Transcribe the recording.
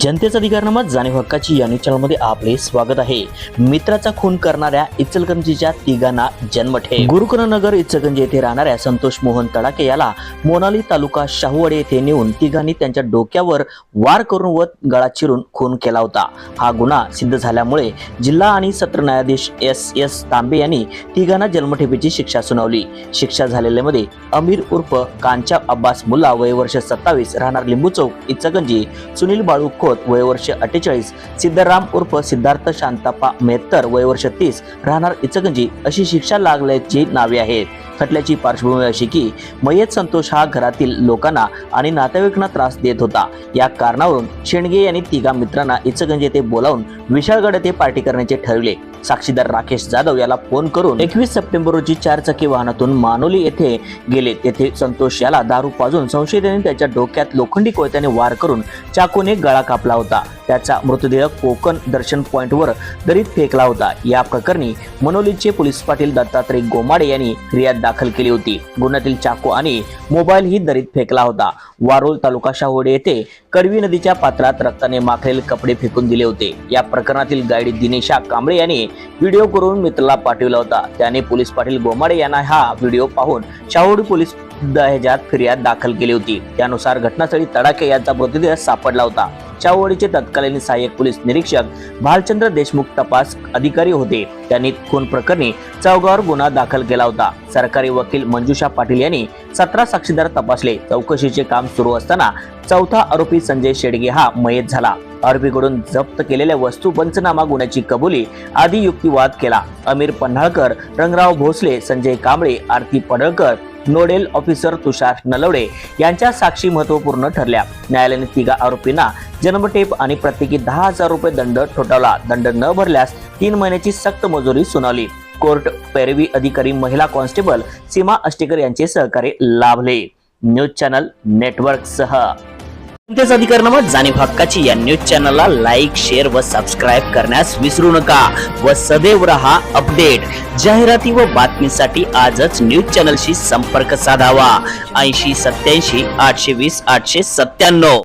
जनतेचा अधिकारनामा जाणीव हक्काची या न्यूज चॅनलमध्ये आपले स्वागत आहे। मित्राचा खून करणाऱ्या इचलकरंजीच्या तिघांना जन्मठेप। गुरुकुलनगर इचलकरंजी येथे राहणाऱ्या संतोष मोहन तडाके याला मोनाली तालुका शाहूवाडी येथे नेऊन तिघांनी त्यांच्या डोक्यावर वार करून व गळा चिरून खून केला होता। हा गुन्हा सिद्ध झाल्यामुळे जिल्हा आणि सत्र न्यायाधीश एस तांबे यांनी तिघांना जन्मठेपेची शिक्षा सुनावली। शिक्षा झालेल्यामध्ये अमीर उर्फ कांचा अब्बास मुल्ला वय वर्ष 27 राहणार लिंबू चौक इचलकरंजी, सुनील बाळू खोत वय वर्ष 48, सिद्धाराम उर्फ सिद्धार्थ शांताप्पा मेहतर वय वर्ष 30 राहणार इचलकरंजी अशी शिक्षा लागल्याची नावे आहेत। खटल्याची पार्श्वभूमी अशी की मयत संतोष हा घरातील लोकांना आणि नातेवाईकांना त्रास देत होता। या कारणावरून शेंडगे यांनी तिघा मित्रांना इचलकरंजी येथे बोलावून विशाळगड येथे पार्टी करण्याचे ठरविले। साक्षीदार राकेश जाधव याला फोन करून 21 सप्टेंबर रोजी 4 चाकी वाहनातून मानोली येथे गेले। तेथे संतोष याला दारू पाजून संशयितांनी त्याच्या डोक्यात लोखंडी कोयत्याने वार करून चाकूने गळा कापला होता। त्याचा मृतदेह कोकण दर्शन पॉइंट वर दरीत फेकला होता। या प्रकरणी मनोलीचे पोलीस पाटील दत्तात्रय गोमाडे यांनी फिर्याद दाखल केली होती। गुन्ह्यातील चाकू आणि मोबाईल ही दरीत फेकला होता। वारोल तालुका शाहूवाडी येथे कडवी नदीच्या पात्रात रक्ताने माखलेले कपडे फेकून दिले होते। या प्रकरणातील गाईड दिनेशा कांबळे यांनी व्हिडिओ करून मित्राला पाठविला होता। त्याने पोलीस पाटील गोमाडे यांना हा व्हिडिओ पाहून शाहूवाडी पोलीस दहेजात फिर्याद दाखल केली होती। त्यानुसार घटनास्थळी तडाके यांचा मृतदेह सापडला होता। शाहूवाडीचे तत्कालीन सहाय्यक पोलीस निरीक्षक भालचंद्र देशमुख तपास अधिकारी होते। त्यांनी खून प्रकरणी चौगावर गुन्हा दाखल केला होता। सरकारी वकील मंजुषा पाटील यांनी 17 साक्षीदार तपासले। चौकशीचे काम सुरू असताना चौथा आरोपी संजय शेडगे हा मयत झाला। आरोपीकडून जप्त केलेल्या वस्तू, पंचनामा, गुन्ह्याची कबुली आदी युक्तिवाद केला। अमीर पन्हाळकर, रंगराव भोसले, संजय कांबळे, आरती पडळकर, नोडेल ऑफिसर तुषार नलवडे यांच्या साक्षी महत्वपूर्ण ठरल्या। न्यायालयाने तिघा आरोपींना जन्मठेप आणि प्रत्येकी 10,000 रुपये दंड ठोठावला। दंड न भरल्यास 3 महिन्याची सक्त मजुरी सुनावली। कोर्ट पैरवी अधिकारी महिला कॉन्स्टेबल सीमा अष्टेकर यांचे सहकार्य लाभले। न्यूज चॅनल नेटवर्क सह जनतेचा अधिकारनामा जाणीव हक्काची या न्यूज चॅनलला लाईक, शेअर व सबस्क्राईब करण्यास विसरू नका व सदैव रहा अपडेट। जाहिराती व बातमीसाठी आजच न्यूज चॅनलशी संपर्क साधावा। 80 87 820 897।